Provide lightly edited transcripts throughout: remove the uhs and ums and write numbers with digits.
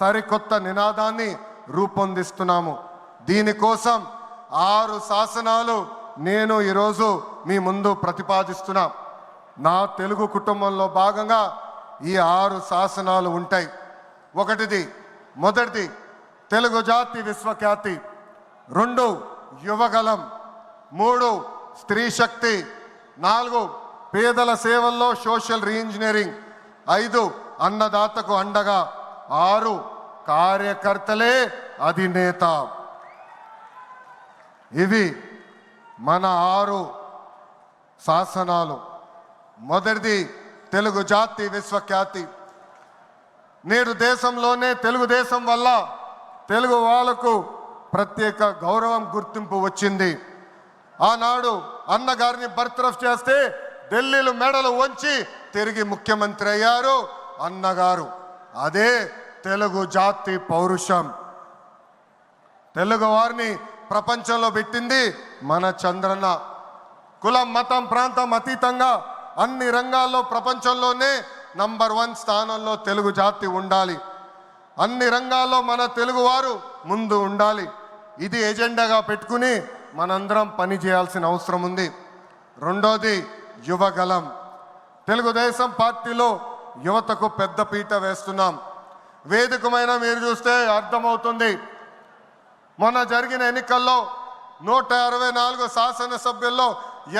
సరికొత్త నినాదాన్ని రూపొందిస్తున్నాము. దీనికోసం 6 శాసనాలు నేను ఈరోజు మీ ముందు ప్రతిపాదిస్తున్నా. నా తెలుగు కుటుంబంలో భాగంగా ఈ 6 శాసనాలు ఉంటాయి. మొదటిది తెలుగు జాతి విశ్వఖ్యాతి, 2 యువగలం, 3 స్త్రీ శక్తి, 4 పేదల సేవల్లో సోషల్ రీఇంజనీరింగ్, 5 అన్నదాతకు అండగా, 6 కార్యకర్తలే అధినేత. ఇవి మన 6 శాసనాలు. మొదటిది తెలుగు జాతి విశ్వఖ్యాతి. నేడు దేశంలోనే తెలుగుదేశం వల్ల తెలుగు వాళ్ళకు ప్రత్యేక గౌరవం, గుర్తింపు వచ్చింది. ఆనాడు అన్నగారిని బర్తరఫ్ చేస్తే ఢిల్లీలో మెడలు వంచి తిరిగి ముఖ్యమంత్రి అయ్యారు అన్నగారు. అదే తెలుగు జాతి పౌరుషం. తెలుగు వారిని ప్రపంచంలో పెట్టింది మన చంద్రన్న. కులం, మతం, ప్రాంతం అతీతంగా అన్ని రంగాల్లో ప్రపంచంలోనే నంబర్ 1 స్థానంలో తెలుగు జాతి ఉండాలి. అన్ని రంగాల్లో మన తెలుగువారు ముందు ఉండాలి. ఇది ఎజెండాగా పెట్టుకుని మనందరం పని చేయాల్సిన అవసరం ఉంది. రెండోది యువగలం. తెలుగుదేశం పార్టీలో యువతకు పెద్ద పీట వేస్తున్నాం. వేదికమైన మీరు చూస్తే అర్థమవుతుంది. మొన్న జరిగిన ఎన్నికల్లో 164 శాసనసభ్యుల్లో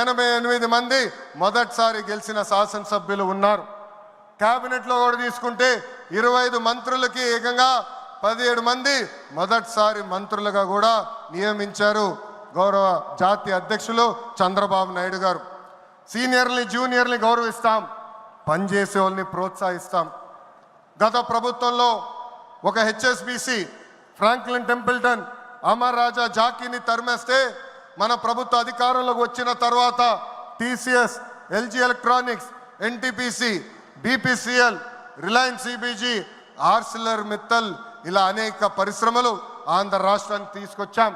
88 మంది మొదటిసారి గెలిచిన శాసనసభ్యులు ఉన్నారు. క్యాబినెట్లో కూడా తీసుకుంటే 25 మంత్రులకి ఏకంగా 17 మంది మొదటిసారి మంత్రులుగా కూడా నియమించారు గౌరవ జాతీయ అధ్యక్షులు చంద్రబాబు నాయుడు గారు. సీనియర్ని, జూనియర్ని గౌరవిస్తాం, పనిచేసే వాళ్ళని ప్రోత్సహిస్తాం. గత ప్రభుత్వంలో ఒక HSBC, Franklin Templeton, Amara Raja జాకీని తరిమేస్తే మన ప్రభుత్వ అధికారంలోకి వచ్చిన తర్వాత TCS, LG Electronics, NTPC, BPCL, Reliance CBG, Arcelor Mittal ఇలా అనేక పరిశ్రమలు ఆంధ్ర రాష్ట్రానికి తీసుకొచ్చాం.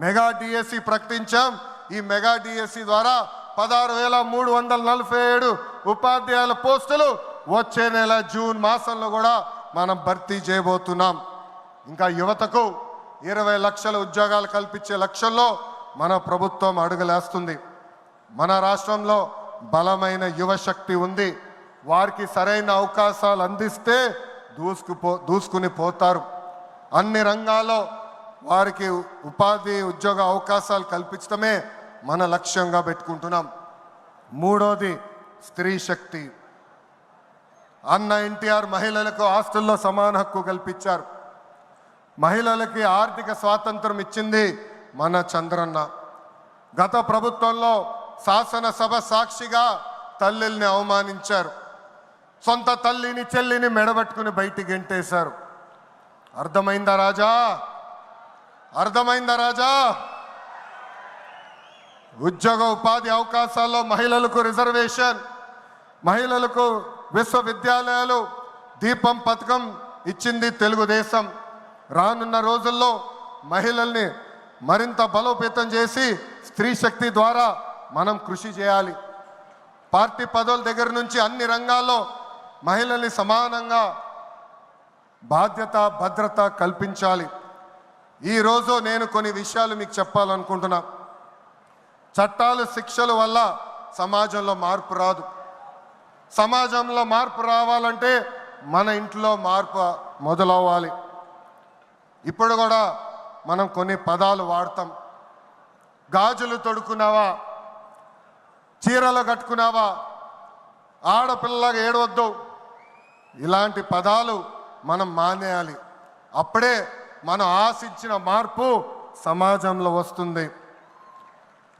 మెగా డిఎస్సి ప్రకటించాం. ఈ మెగా డిఎస్సి ద్వారా 16,347 ఉపాధ్యాయుల పోస్టులు వచ్చే నెల జూన్ మాసంలో కూడా మనం భర్తీ చేయబోతున్నాం. ఇంకా యువతకు 20 లక్షల ఉద్యోగాలు కల్పించే లక్ష్యంలో మన ప్రభుత్వం అడుగులేస్తుంది. మన రాష్ట్రంలో బలమైన యువశక్తి ఉంది. వారికి సరైన అవకాశాలు అందిస్తే దూసుకుని పోతారు. అన్ని రంగాల్లో వారికి ఉపాధి, ఉద్యోగ అవకాశాలు కల్పించడమే మన లక్ష్యంగా పెట్టుకుంటున్నాం. మూడోది స్త్రీ శక్తి. అన్న ఎన్టీఆర్ మహిళలకు ఆస్తుల్లో సమాన హక్కు కల్పించారు. మహిళలకి ఆర్థిక స్వాతంత్రం ఇచ్చింది మన చంద్రన్న. గత ప్రభుత్వంలో శాసనసభ సాక్షిగా తల్లిల్ని అవమానించారు. సొంత తల్లిని, చెల్లిని మెడబట్టుకుని బయటికి గెంటేశారు. అర్థమైందా రాజా? అర్థమైందా రాజా? ఉద్యోగ ఉపాధి అవకాశాల్లో మహిళలకు రిజర్వేషన్, మహిళలకు విశ్వవిద్యాలయాలు, దీపం పథకం ఇచ్చింది తెలుగుదేశం. రానున్న రోజుల్లో మహిళల్ని మరింత బలోపేతం చేసి స్త్రీ శక్తి ద్వారా మనం కృషి చేయాలి. పార్టీ పదవుల దగ్గర నుంచి అన్ని రంగాల్లో మహిళల్ని సమానంగా బాధ్యత, భద్రత కల్పించాలి. ఈరోజు నేను కొన్ని విషయాలు మీకు చెప్పాలనుకుంటున్నా. చట్టాలు, శిక్షల వల్ల సమాజంలో మార్పు రాదు. సమాజంలో మార్పు రావాలంటే మన ఇంట్లో మార్పు మొదలవ్వాలి. ఇప్పుడు కూడా మనం కొన్ని పదాలు వాడతాం. గాజులు తొడుక్కున్నావా, చీరలు కట్టుకున్నావా, ఆడపిల్లగా ఏడవద్దు, ఇలాంటి పదాలు మనం మానేయాలి. అప్పుడే మనం ఆశించిన మార్పు సమాజంలో వస్తుంది.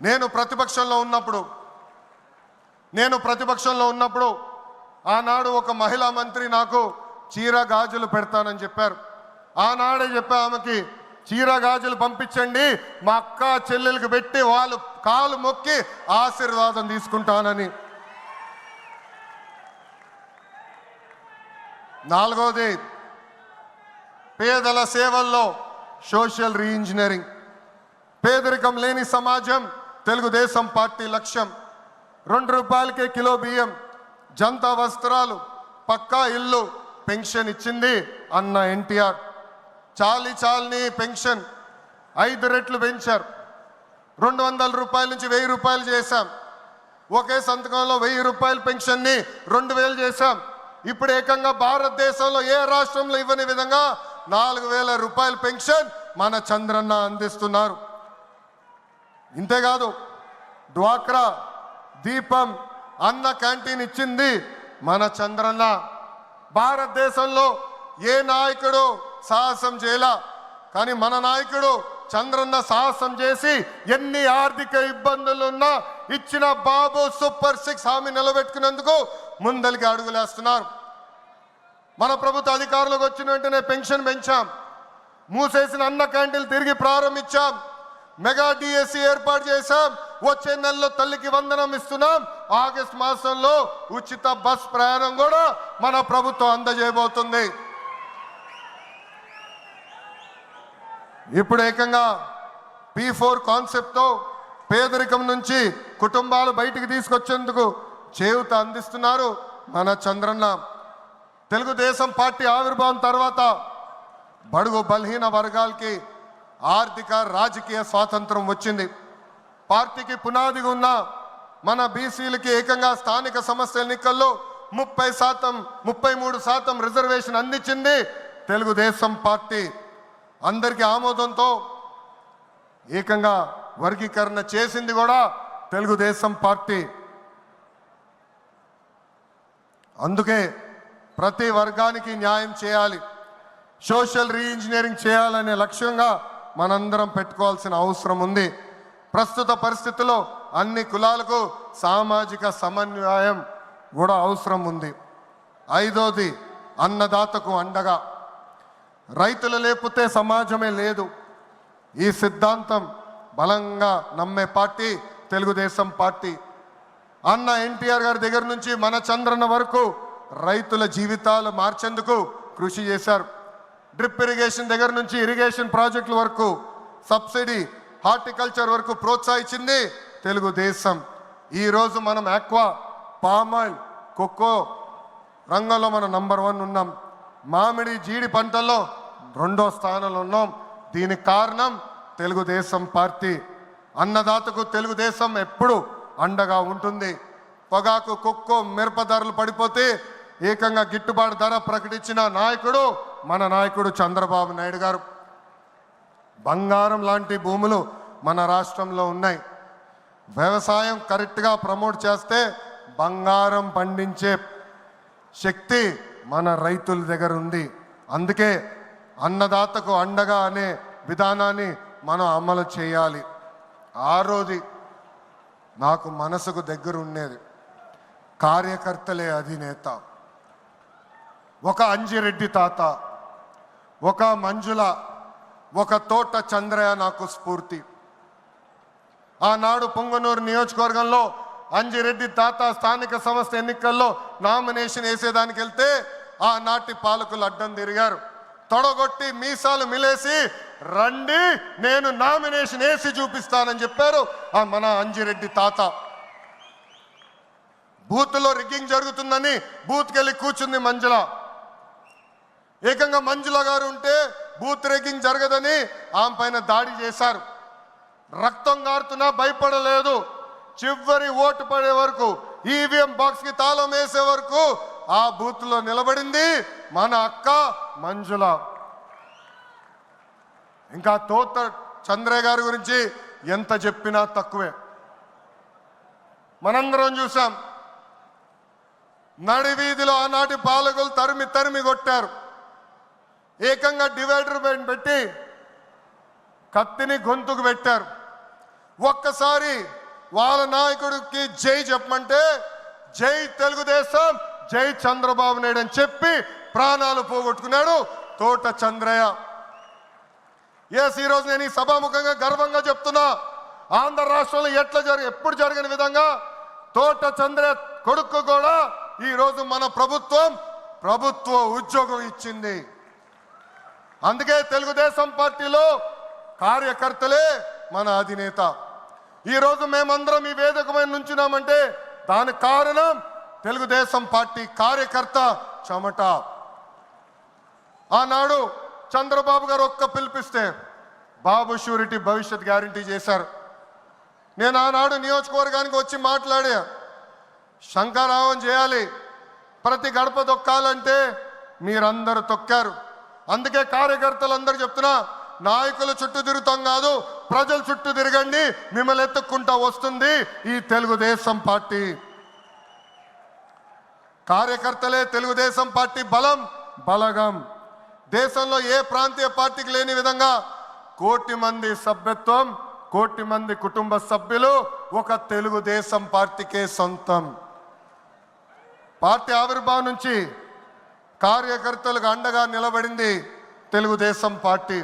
నేను ప్రతిపక్షంలో ఉన్నప్పుడు ఆనాడు ఒక మహిళా మంత్రి నాకు చీర గాజులు పెడతానని చెప్పారు. ఆనాడే చెప్పా ఆమెకి, చీర గాజులు పంపించండి, మా అక్క చెల్లెలకు పెట్టి వాళ్ళు కాలు మొక్కి ఆశీర్వాదం తీసుకుంటానని. నాలుగోది పేదల సేవల్లో సోషల్ రీఇంజనీరింగ్. పేదరికం లేని సమాజం తెలుగుదేశం పార్టీ లక్ష్యం. 2 రూపాయలకే కిలో బియ్యం, జంతా వస్త్రాలు, పక్కా ఇల్లు, పెన్షన్ ఇచ్చింది అన్న ఎన్టీఆర్. చాలని పెన్షన్ 5 రెట్లు పెంచారు. 200 రూపాయల నుంచి 1000 రూపాయలు చేశాం. ఒకే సంతకంలో 1000 రూపాయల పెన్షన్ని 2000 చేశాం. ఇప్పుడు ఏకంగా భారతదేశంలో ఏ రాష్ట్రంలో ఇవ్వని విధంగా 4000 రూపాయల పెన్షన్ మన చంద్రన్న అందిస్తున్నారు. ఇంతేకాదు డ్వాక్రా, దీపం, అన్న క్యాంటీన్ ఇచ్చింది మన చంద్రన్న. భారతదేశంలో ఏ నాయకుడు సాహసం చేయలా, కానీ మన నాయకుడు చంద్రన్న సాహసం చేసి ఎన్ని ఆర్థిక ఇబ్బందులున్నా ఇచ్చిన బాబు సూపర్ 6 హామీ నిలబెట్టుకునేందుకు ముందలికి అడుగులేస్తున్నారు. మన ప్రభుత్వ అధికారులకు వచ్చిన వెంటనే పెన్షన్ పెంచాం. మూసేసిన అన్న క్యాంటీన్లు తిరిగి ప్రారంభించాం. మెగా డిఎస్సి ఏర్పాటు చేశాం. వచ్చే నెలలో తల్లికి వందనం ఇస్తున్నాం. ఆగస్టు మాసంలో ఉచిత బస్ ప్రయాణం కూడా మన ప్రభుత్వం అందజేయబోతుంది. ఇప్పుడు ఏకంగా P4 కాన్సెప్ట్తో పేదరికం నుంచి కుటుంబాలు బయటికి తీసుకొచ్చేందుకు చేయూత అందిస్తున్నారు మన చంద్రన్న. తెలుగుదేశం పార్టీ ఆవిర్భావం తర్వాత బడుగు బలహీన వర్గాలకి ఆర్థిక రాజకీయ స్వాతంత్రం వచ్చింది. పార్టీకి పునాదిగా ఉన్న మన బీసీలకి ఏకంగా స్థానిక సంస్థల ఎన్నికల్లో 33% రిజర్వేషన్ అందించింది తెలుగుదేశం పార్టీ. అందరికీ ఆమోదంతో ఏకంగా వర్గీకరణ చేసింది కూడా తెలుగుదేశం పార్టీ. అందుకే ప్రతి వర్గానికి న్యాయం చేయాలి, సోషల్ రీఇంజనీరింగ్ చేయాలనే లక్ష్యంగా మనందరం పెట్టుకోవాల్సిన అవసరం ఉంది. ప్రస్తుత పరిస్థితుల్లో అన్ని కులాలకు సామాజిక సమన్వయం కూడా అవసరం ఉంది. 5వది అన్నదాతకు అండగా. రైతులు లేకపోతే సమాజమే లేదు. ఈ సిద్ధాంతం బలంగా నమ్మే పార్టీ తెలుగుదేశం పార్టీ. అన్న ఎన్టీఆర్ గారి దగ్గర నుంచి మన చంద్రన్న వరకు రైతుల జీవితాలు మార్చేందుకు కృషి చేశారు. డ్రిప్ ఇరిగేషన్ దగ్గర నుంచి ఇరిగేషన్ ప్రాజెక్టుల వరకు, సబ్సిడీ, హార్టికల్చర్ వరకు ప్రోత్సహించింది తెలుగుదేశం. ఈరోజు మనం ఆక్వా, పామాయిల్, కోకో రంగంలో మనం నంబర్ 1 ఉన్నాం. మామిడి, జీడి పంటల్లో 2వ స్థానంలో ఉన్నాం. దీనికి కారణం తెలుగుదేశం పార్టీ. అన్నదాతకు తెలుగుదేశం ఎప్పుడు అండగా ఉంటుంది. పొగాకు, కొక్కో, మిరప ధరలు పడిపోతే ఏకంగా గిట్టుబాటు ధర ప్రకటించిన నాయకుడు మన నాయకుడు చంద్రబాబు నాయుడు గారు. బంగారం లాంటి భూములు మన రాష్ట్రంలో ఉన్నాయి. వ్యవసాయం కరెక్ట్గా ప్రమోట్ చేస్తే బంగారం పండించే శక్తి మన రైతుల దగ్గర ఉంది. అందుకే అన్నదాతకు అండగా అనే విధానాన్ని మనం అమలు చేయాలి. 6వది నాకు మనసుకు దగ్గర ఉండేది, కార్యకర్తలే అధినేత. ఒక అంజిరెడ్డి తాత, ఒక మంజుల, ఒక తోట చంద్రయ్య నాకు స్ఫూర్తి. ఆనాడు పొంగనూరు నియోజకవర్గంలో అంజిరెడ్డి తాత స్థానిక సంస్థ ఎన్నికల్లో నామినేషన్ వేసేదానికి వెళ్తే ఆనాటి పాలకులు అడ్డం తిరిగారు. తొడగొట్టి మీసాలు మిలేసి రండి నేను నామినేషన్ వేసి చూపిస్తానని చెప్పారు మన అంజిరెడ్డి తాత. బూత్లో రిగ్గింగ్ జరుగుతుందని బూత్కి వెళ్ళి కూర్చుంది మంజుల. ఏకంగా మంజుల గారు ఉంటే బూత్ రిగ్గింగ్ జరగదని ఆమె పైన దాడి చేశారు. రక్తం గారుతున్నా భయపడలేదు. చివరి ఓటు పడే వరకు, ఈవీఎం బాక్స్కి తాళం వేసే వరకు ఆ బూత్లో నిలబడింది మన అక్క మంజుల. ఇంకా తోట చంద్రయ్య గారి గురించి ఎంత చెప్పినా తక్కువే. మనందరం చూసాం, నడివీధిలో ఆనాటి పాలకులు తరిమి తరిమి కొట్టారు. ఏకంగా డివైడర్ పెట్టి కత్తిని గొంతుకు పెట్టారు. ఒక్కసారి వాళ్ళ నాయకుడికి జై చెప్పమంటే జై తెలుగుదేశం, జై చంద్రబాబు నాయుడు అని చెప్పి ప్రాణాలు పోగొట్టుకున్నాడు తోట చంద్రయ్య. ఈరోజు నేను ఈ సభాముఖంగా గర్వంగా చెప్తున్నా, ఆంధ్ర రాష్ట్రంలో ఎప్పుడు జరగని విధంగా తోట చంద్రయ్య కొడుకు కూడా ఈరోజు మన ప్రభుత్వ ఉద్యోగం ఇచ్చింది. అందుకే తెలుగుదేశం పార్టీలో కార్యకర్తలే మన అధినేత. ఈరోజు మేమందరం ఈ వేదికమైన నుంచున్నామంటే దానికి కారణం తెలుగుదేశం పార్టీ కార్యకర్త చెమట. ఆనాడు చంద్రబాబు గారు ఒక్క పిలిపిస్తే బాబు షూరిటీ భవిష్యత్ గ్యారంటీ చేశారు. నేను ఆనాడు నియోజకవర్గానికి వచ్చి మాట్లాడా, శంఖారావం చేయాలి, ప్రతి గడప తొక్కాలంటే మీరందరూ తొక్కారు. అందుకే కార్యకర్తలందరూ చెప్తున్నా, నాయకుల చుట్టూ తిరుగుతాం కాదు, ప్రజల చుట్టూ తిరగండి, మిమ్మల్ని ఎత్తుక్కుంటా వస్తుంది ఈ తెలుగుదేశం పార్టీ. కార్యకర్తలే తెలుగుదేశం పార్టీ బలం, బలగం. దేశంలో ఏ ప్రాంతీయ పార్టీకి లేని విధంగా 1 కోటి మంది సభ్యత్వం, 1 కోటి మంది కుటుంబ సభ్యులు ఒక తెలుగుదేశం పార్టీకే సొంతం. పార్టీ ఆవిర్భావం నుంచి కార్యకర్తలకు అండగా నిలబడింది తెలుగుదేశం పార్టీ.